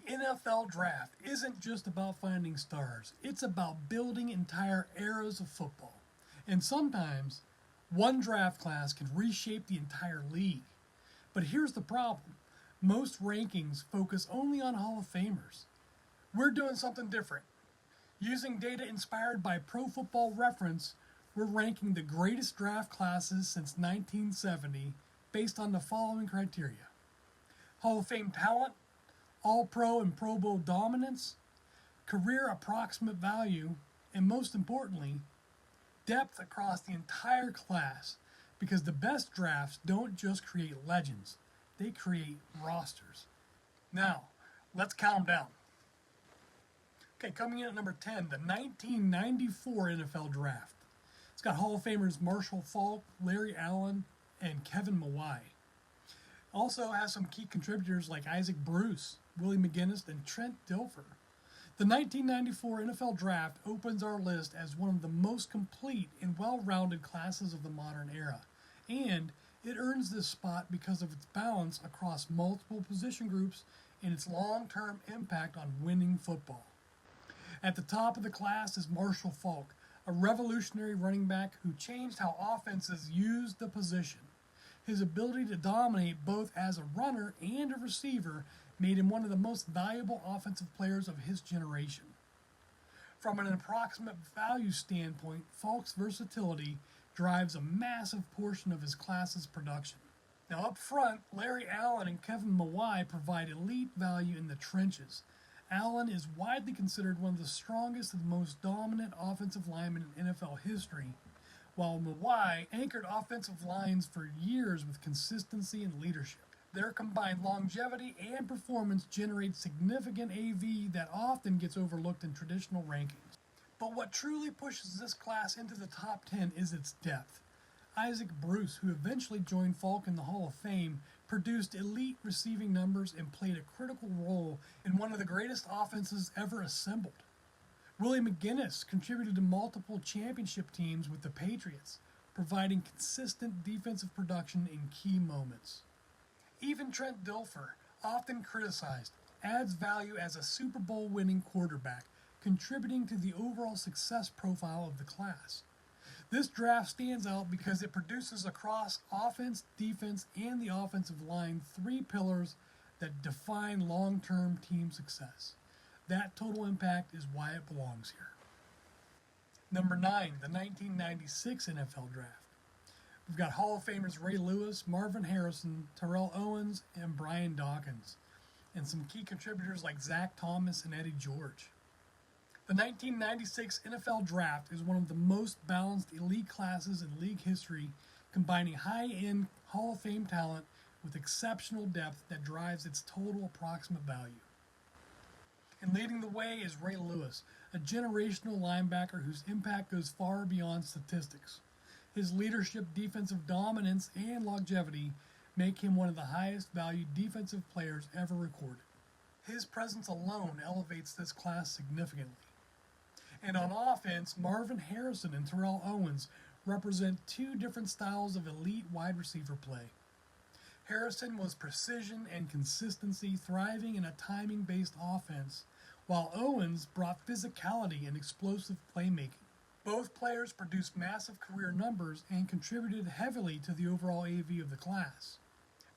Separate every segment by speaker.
Speaker 1: NFL draft isn't just about finding stars, it's about building entire eras of football. And sometimes, one draft class can reshape the entire league. But here's the problem. Most rankings focus only on Hall of Famers. We're doing something different. Using data inspired by Pro Football Reference, we're ranking the greatest draft classes since 1970 based on the following criteria: Hall of Fame talent, All-Pro and Pro Bowl dominance, career approximate value, and most importantly, depth across the entire class, because the best drafts don't just create legends, they create rosters. Now, let's count them down. Okay, coming in at number 10, the 1994 NFL Draft. It's got Hall of Famers Marshall Faulk, Larry Allen, and Kevin Mawae. Also has some key contributors like Isaac Bruce, Willie McGinnis, and Trent Dilfer. The 1994 NFL Draft opens our list as one of the most complete and well-rounded classes of the modern era, and it earns this spot because of its balance across multiple position groups and its long-term impact on winning football. At the top of the class is Marshall Faulk, a revolutionary running back who changed how offenses used the position. His ability to dominate both as a runner and a receiver made him one of the most valuable offensive players of his generation. From an approximate value standpoint, Faulk's versatility drives a massive portion of his class's production. Now up front, Larry Allen and Kevin Mawae provide elite value in the trenches. Allen is widely considered one of the strongest and most dominant offensive linemen in NFL history, while Mawae anchored offensive lines for years with consistency and leadership. Their combined longevity and performance generate significant AV that often gets overlooked in traditional rankings. But what truly pushes this class into the top 10 is its depth. Isaac Bruce, who eventually joined Faulk in the Hall of Fame, produced elite receiving numbers and played a critical role in one of the greatest offenses ever assembled. Willie McGinnis contributed to multiple championship teams with the Patriots, providing consistent defensive production in key moments. Even Trent Dilfer, often criticized, adds value as a Super Bowl winning quarterback, contributing to the overall success profile of the class. This draft stands out because it produces across offense, defense, and the offensive line three pillars that define long-term team success. That total impact is why it belongs here. Number 9, the 1996 NFL Draft. We've got Hall of Famers Ray Lewis, Marvin Harrison, Terrell Owens, and Brian Dawkins, and some key contributors like Zach Thomas and Eddie George. The 1996 NFL Draft is one of the most balanced elite classes in league history, combining high-end Hall of Fame talent with exceptional depth that drives its total approximate value. And leading the way is Ray Lewis, a generational linebacker whose impact goes far beyond statistics. His leadership, defensive dominance, and longevity make him one of the highest valued defensive players ever recorded. His presence alone elevates this class significantly. And on offense, Marvin Harrison and Terrell Owens represent two different styles of elite wide receiver play. Harrison was precision and consistency, thriving in a timing-based offense, while Owens brought physicality and explosive playmaking. Both players produced massive career numbers and contributed heavily to the overall AV of the class.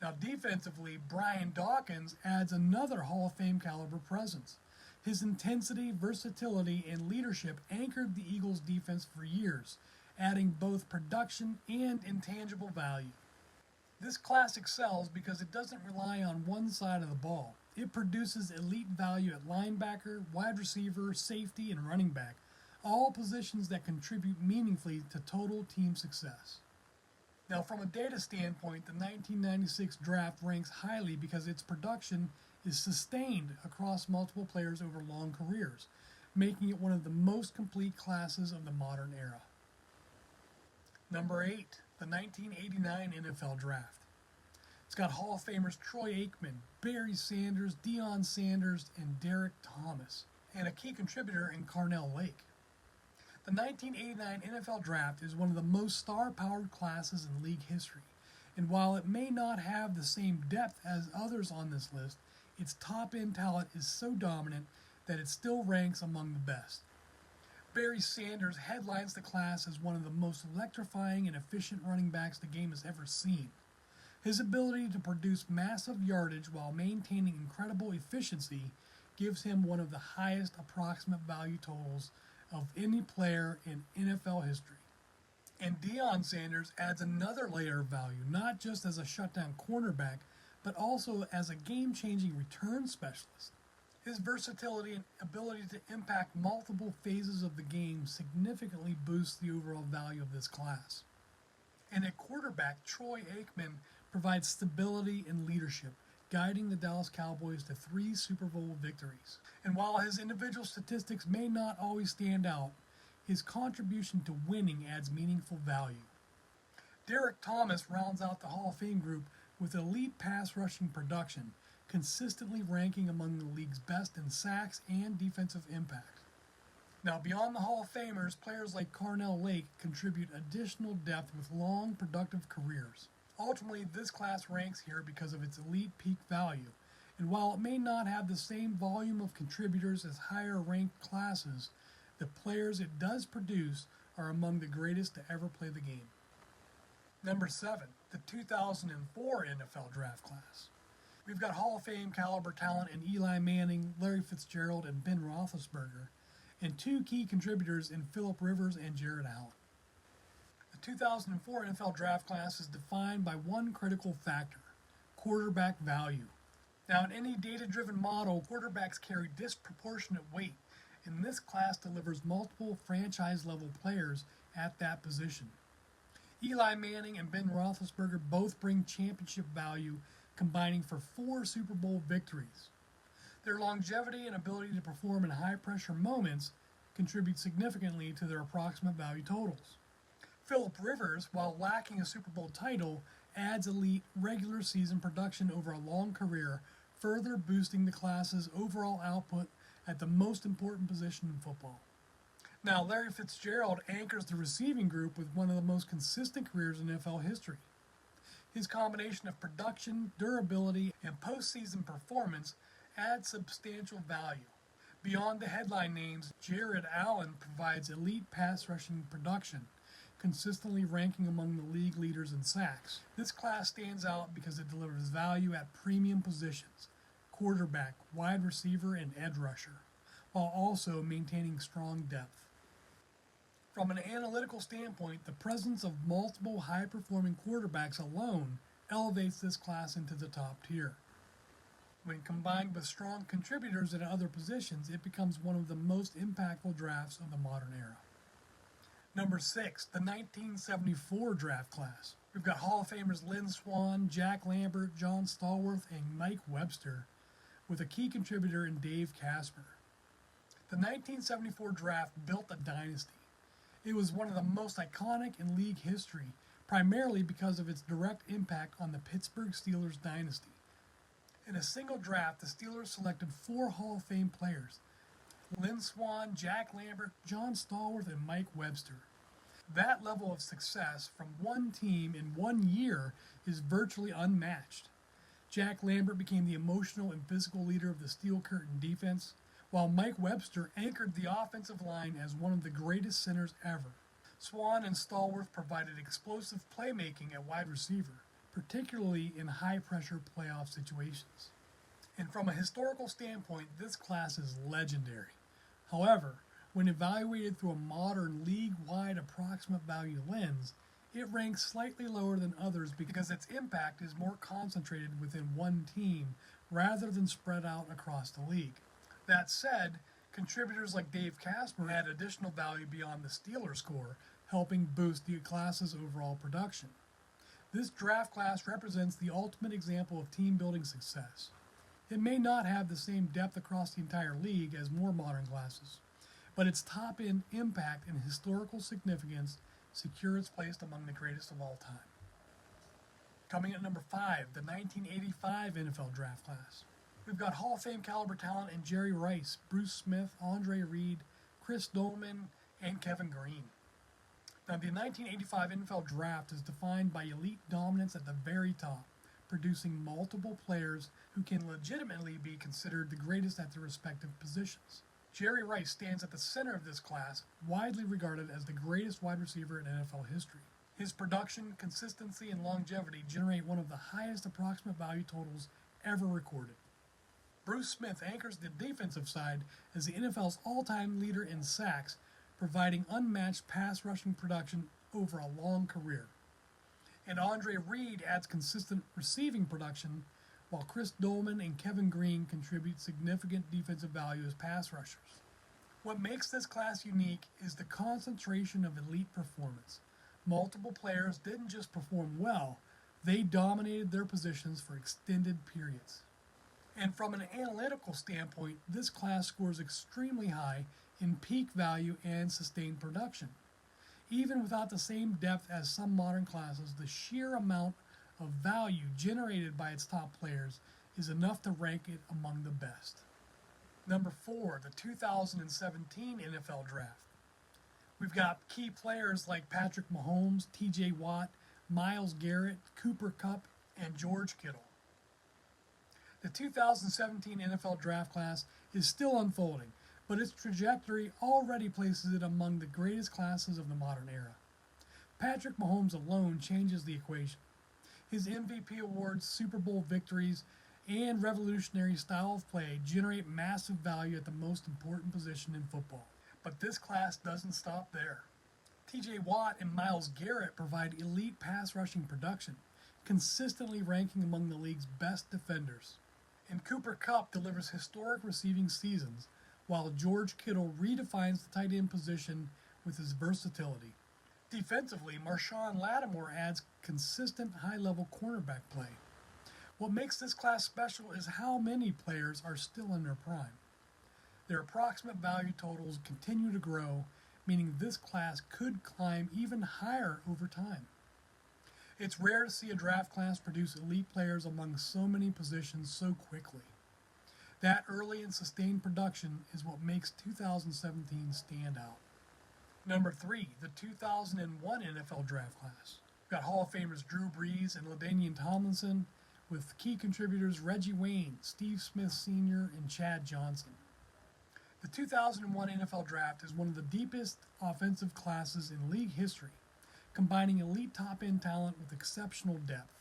Speaker 1: Now defensively, Brian Dawkins adds another Hall of Fame caliber presence. His intensity, versatility, and leadership anchored the Eagles' defense for years, adding both production and intangible value. This class excels because it doesn't rely on one side of the ball. It produces elite value at linebacker, wide receiver, safety, and running back, all positions that contribute meaningfully to total team success. Now, from a data standpoint, the 1996 draft ranks highly because its production is sustained across multiple players over long careers, making it one of the most complete classes of the modern era. Number 8, the 1989 NFL Draft. It's got Hall of Famers Troy Aikman, Barry Sanders, Deion Sanders, and Derek Thomas, and a key contributor in Carnell Lake. The 1989 NFL Draft is one of the most star-powered classes in league history, and while it may not have the same depth as others on this list, its top-end talent is so dominant that it still ranks among the best. Barry Sanders headlines the class as one of the most electrifying and efficient running backs the game has ever seen. His ability to produce massive yardage while maintaining incredible efficiency gives him one of the highest approximate value totals of any player in NFL history. And Deion Sanders adds another layer of value, not just as a shutdown cornerback, but also as a game-changing return specialist. His versatility and ability to impact multiple phases of the game significantly boosts the overall value of this class. And at quarterback, Troy Aikman provides stability and leadership, guiding the Dallas Cowboys to 3 Super Bowl victories. And while his individual statistics may not always stand out, his contribution to winning adds meaningful value. Derek Thomas rounds out the Hall of Fame group with elite pass rushing production, consistently ranking among the league's best in sacks and defensive impact. Now, beyond the Hall of Famers, players like Carnell Lake contribute additional depth with long, productive careers. Ultimately, this class ranks here because of its elite peak value, and while it may not have the same volume of contributors as higher-ranked classes, the players it does produce are among the greatest to ever play the game. Number 7, the 2004 NFL Draft Class. We've got Hall of Fame caliber talent in Eli Manning, Larry Fitzgerald, and Ben Roethlisberger, and 2 key contributors in Phillip Rivers and Jared Allen. The 2004 NFL Draft Class is defined by one critical factor: quarterback value. Now, in any data-driven model, quarterbacks carry disproportionate weight, and this class delivers multiple franchise-level players at that position. Eli Manning and Ben Roethlisberger both bring championship value, combining for 4 Super Bowl victories. Their longevity and ability to perform in high-pressure moments contribute significantly to their approximate value totals. Phillip Rivers, while lacking a Super Bowl title, adds elite regular season production over a long career, further boosting the class's overall output at the most important position in football. Now, Larry Fitzgerald anchors the receiving group with one of the most consistent careers in NFL history. His combination of production, durability, and postseason performance adds substantial value. Beyond the headline names, Jared Allen provides elite pass rushing production, consistently ranking among the league leaders in sacks. This class stands out because it delivers value at premium positions: quarterback, wide receiver, and edge rusher, while also maintaining strong depth. From an analytical standpoint, the presence of multiple high-performing quarterbacks alone elevates this class into the top tier. When combined with strong contributors at other positions, it becomes one of the most impactful drafts of the modern era. Number 6, the 1974 draft class. We've got Hall of Famers Lynn Swann, Jack Lambert, John Stallworth, and Mike Webster, with a key contributor in Dave Casper. The 1974 draft built a dynasty. It was one of the most iconic in league history, primarily because of its direct impact on the Pittsburgh Steelers dynasty. In a single draft, the Steelers selected 4 Hall of Fame players: Lynn Swann, Jack Lambert, John Stallworth, and Mike Webster. That level of success from one team in 1 year is virtually unmatched. Jack Lambert became the emotional and physical leader of the Steel Curtain defense, while Mike Webster anchored the offensive line as one of the greatest centers ever. Swann and Stallworth provided explosive playmaking at wide receiver, particularly in high-pressure playoff situations. And from a historical standpoint, this class is legendary. However, when evaluated through a modern league-wide approximate value lens, it ranks slightly lower than others because its impact is more concentrated within one team rather than spread out across the league. That said, contributors like Dave Casper add additional value beyond the Steelers score, helping boost the class's overall production. This draft class represents the ultimate example of team-building success. It may not have the same depth across the entire league as more modern classes, but its top-end impact and historical significance secure its place among the greatest of all time. Coming at number 5, the 1985 NFL Draft Class. We've got Hall of Fame caliber talent in Jerry Rice, Bruce Smith, Andre Reed, Chris Dolman, and Kevin Green. Now, the 1985 NFL Draft is defined by elite dominance at the very top, producing multiple players who can legitimately be considered the greatest at their respective positions. Jerry Rice stands at the center of this class, widely regarded as the greatest wide receiver in NFL history. His production, consistency, and longevity generate one of the highest approximate value totals ever recorded. Bruce Smith anchors the defensive side as the NFL's all-time leader in sacks, providing unmatched pass rushing production over a long career. And Andre Reed adds consistent receiving production, while Chris Dolman and Kevin Green contribute significant defensive value as pass rushers. What makes this class unique is the concentration of elite performance. Multiple players didn't just perform well, they dominated their positions for extended periods. And from an analytical standpoint, this class scores extremely high in peak value and sustained production. Even without the same depth as some modern classes, the sheer amount of value generated by its top players is enough to rank it among the best. Number 4, the 2017 NFL Draft. We've got key players like Patrick Mahomes, TJ Watt, Myles Garrett, Cooper Kupp, and George Kittle. The 2017 NFL Draft class is still unfolding, but its trajectory already places it among the greatest classes of the modern era. Patrick Mahomes alone changes the equation. His MVP awards, Super Bowl victories, and revolutionary style of play generate massive value at the most important position in football. But this class doesn't stop there. TJ Watt and Myles Garrett provide elite pass rushing production, consistently ranking among the league's best defenders. And Cooper Kupp delivers historic receiving seasons, while George Kittle redefines the tight end position with his versatility. Defensively, Marshawn Lattimore adds consistent high-level cornerback play. What makes this class special is how many players are still in their prime. Their approximate value totals continue to grow, meaning this class could climb even higher over time. It's rare to see a draft class produce elite players among so many positions so quickly. That early and sustained production is what makes 2017 stand out. Number 3, the 2001 NFL Draft class. We've got Hall of Famers Drew Brees and LaDainian Tomlinson, with key contributors Reggie Wayne, Steve Smith Sr., and Chad Johnson. The 2001 NFL Draft is one of the deepest offensive classes in league history, combining elite top-end talent with exceptional depth.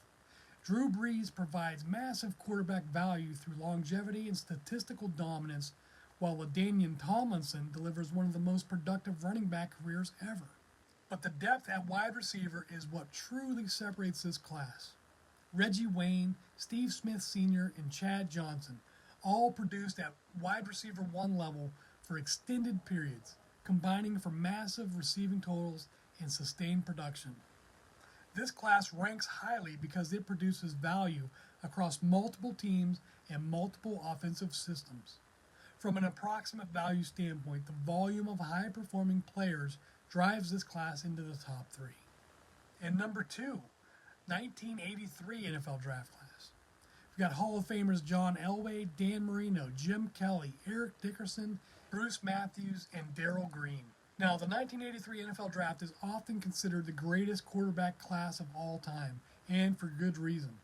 Speaker 1: Drew Brees provides massive quarterback value through longevity and statistical dominance, while LaDainian Tomlinson delivers one of the most productive running back careers ever. But the depth at wide receiver is what truly separates this class. Reggie Wayne, Steve Smith Sr., and Chad Johnson all produced at wide receiver 1 level for extended periods, combining for massive receiving totals and sustained production. This class ranks highly because it produces value across multiple teams and multiple offensive systems. From an approximate value standpoint, the volume of high-performing players drives this class into the top 3. And number 2, 1983 NFL Draft class. We've got Hall of Famers John Elway, Dan Marino, Jim Kelly, Eric Dickerson, Bruce Matthews, and Darrell Green. Now, the 1983 NFL Draft is often considered the greatest quarterback class of all time, and for good reason.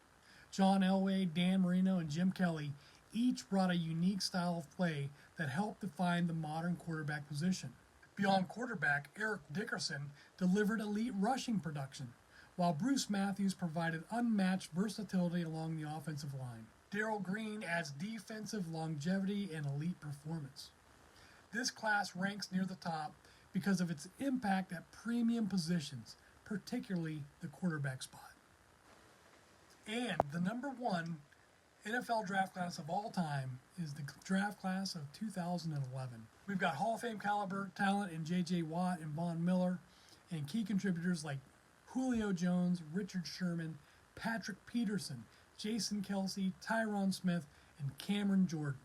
Speaker 1: John Elway, Dan Marino, and Jim Kelly each brought a unique style of play that helped define the modern quarterback position. Beyond quarterback, Eric Dickerson delivered elite rushing production, while Bruce Matthews provided unmatched versatility along the offensive line. Darrell Green adds defensive longevity and elite performance. This class ranks near the top because of its impact at premium positions, particularly the quarterback spot. And the number 1 NFL draft class of all time is the draft class of 2011. We've got Hall of Fame caliber talent in J.J. Watt and Von Miller, and key contributors like Julio Jones, Richard Sherman, Patrick Peterson, Jason Kelsey, Tyron Smith, and Cameron Jordan.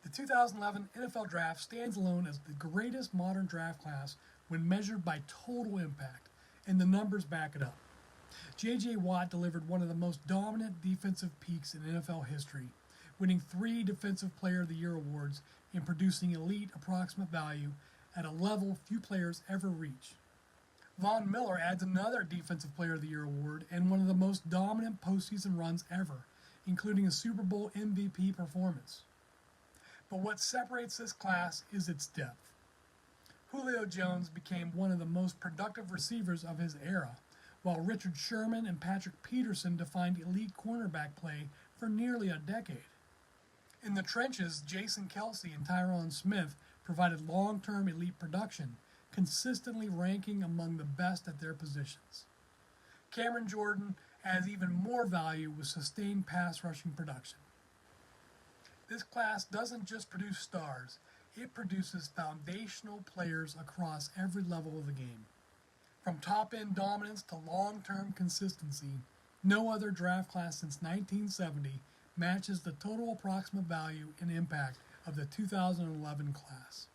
Speaker 1: The 2011 NFL Draft stands alone as the greatest modern draft class when measured by total impact, and the numbers back it up. J.J. Watt delivered one of the most dominant defensive peaks in NFL history, winning 3 Defensive Player of the Year awards and producing elite approximate value at a level few players ever reach. Von Miller adds another Defensive Player of the Year award and one of the most dominant postseason runs ever, including a Super Bowl MVP performance. But what separates this class is its depth. Julio Jones became one of the most productive receivers of his era, while Richard Sherman and Patrick Peterson defined elite cornerback play for nearly a decade. In the trenches, Jason Kelsey and Tyron Smith provided long-term elite production, consistently ranking among the best at their positions. Cameron Jordan adds even more value with sustained pass rushing production. This class doesn't just produce stars, it produces foundational players across every level of the game. From top-end dominance to long-term consistency, no other draft class since 1970 matches the total approximate value and impact of the 2011 class.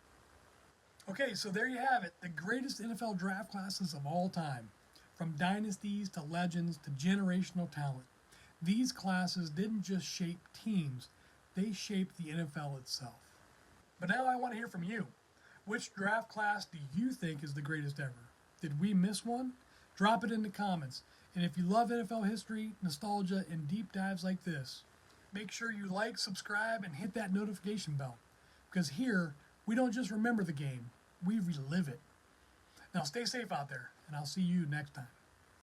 Speaker 1: Okay, so there you have it, the greatest NFL draft classes of all time. From dynasties to legends to generational talent. These classes didn't just shape teams, they shaped the NFL itself. But now I want to hear from you. Which draft class do you think is the greatest ever? Did we miss one? Drop it in the comments. And if you love NFL history, nostalgia, and deep dives like this, make sure you like, subscribe, and hit that notification bell. Because here, we don't just remember the game, we relive it. Now stay safe out there, and I'll see you next time.